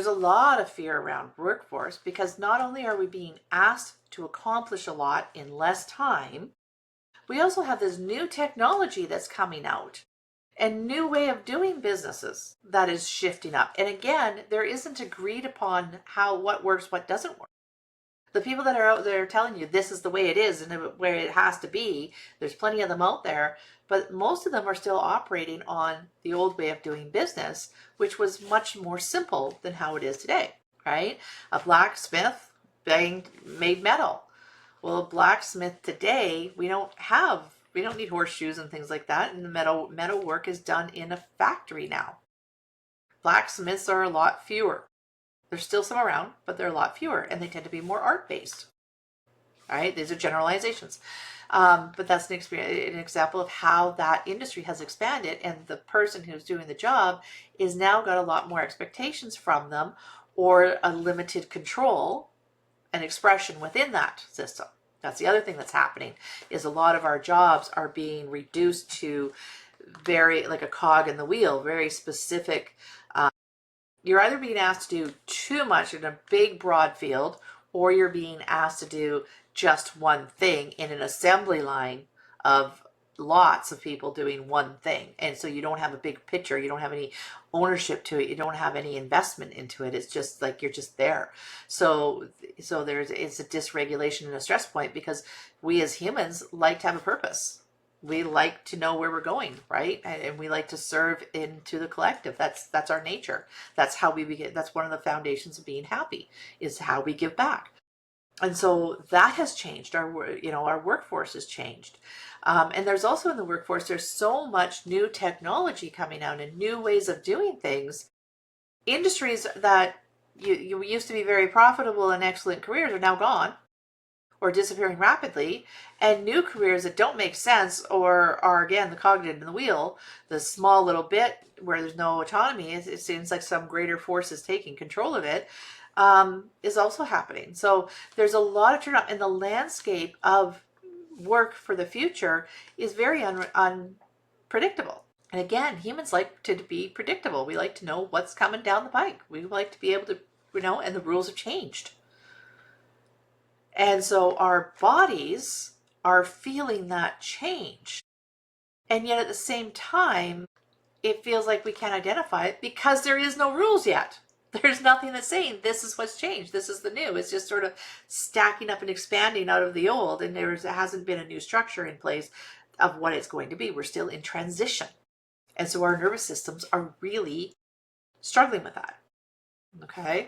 there's a lot of fear around workforce because not only are we being asked to accomplish a lot in less time, we also have this new technology that's coming out and new way of doing businesses that is shifting up. And again, there isn't agreed upon what works, what doesn't work. The people that are out there telling you this is the way it is and where it has to be, there's plenty of them out there, but most of them are still operating on the old way of doing business, which was much more simple than how it is today, right? A blacksmith made metal. Well, a blacksmith today, we don't need horseshoes and things like that, and the metal work is done in a factory now. Blacksmiths are a lot fewer. There's still some around, but they're a lot fewer, and they tend to be more art-based. All right, these are generalizations. But that's an example of how that industry has expanded, and the person who's doing the job is now got a lot more expectations from them, or a limited control and expression within that system. That's the other thing that's happening, is a lot of our jobs are being reduced to very, like a cog in the wheel, very specific. You're either being asked to do too much in a big broad field, or you're being asked to do just one thing in an assembly line of lots of people doing one thing. And so you don't have a big picture, you don't have any ownership to it, you don't have any investment into it. It's just like you're just there. So it's a dysregulation and a stress point, because we as humans like to have a purpose. We like to know where we're going, right? And we like to serve into the collective. That's our nature. That's how we begin. That's one of the foundations of being happy, is how we give back. And so that has changed. Our workforce has changed. And there's also in the workforce, there's so much new technology coming out and new ways of doing things. Industries that you used to be very profitable and excellent careers are now gone, or disappearing rapidly, and new careers that don't make sense, or are again the cog in the wheel, the small little bit where there's no autonomy. It seems like some greater force is taking control of it, is also happening. So there's a lot of turnout, and the landscape of work for the future is very unpredictable. And again, humans like to be predictable. We like to know what's coming down the pike. We like to be able to, and the rules have changed. And so our bodies are feeling that change. And yet at the same time, it feels like we can't identify it because there is no rules yet. There's nothing that's saying this is what's changed, this is the new. It's just sort of stacking up and expanding out of the old, and there hasn't been a new structure in place of what it's going to be. We're still in transition. And so our nervous systems are really struggling with that. Okay?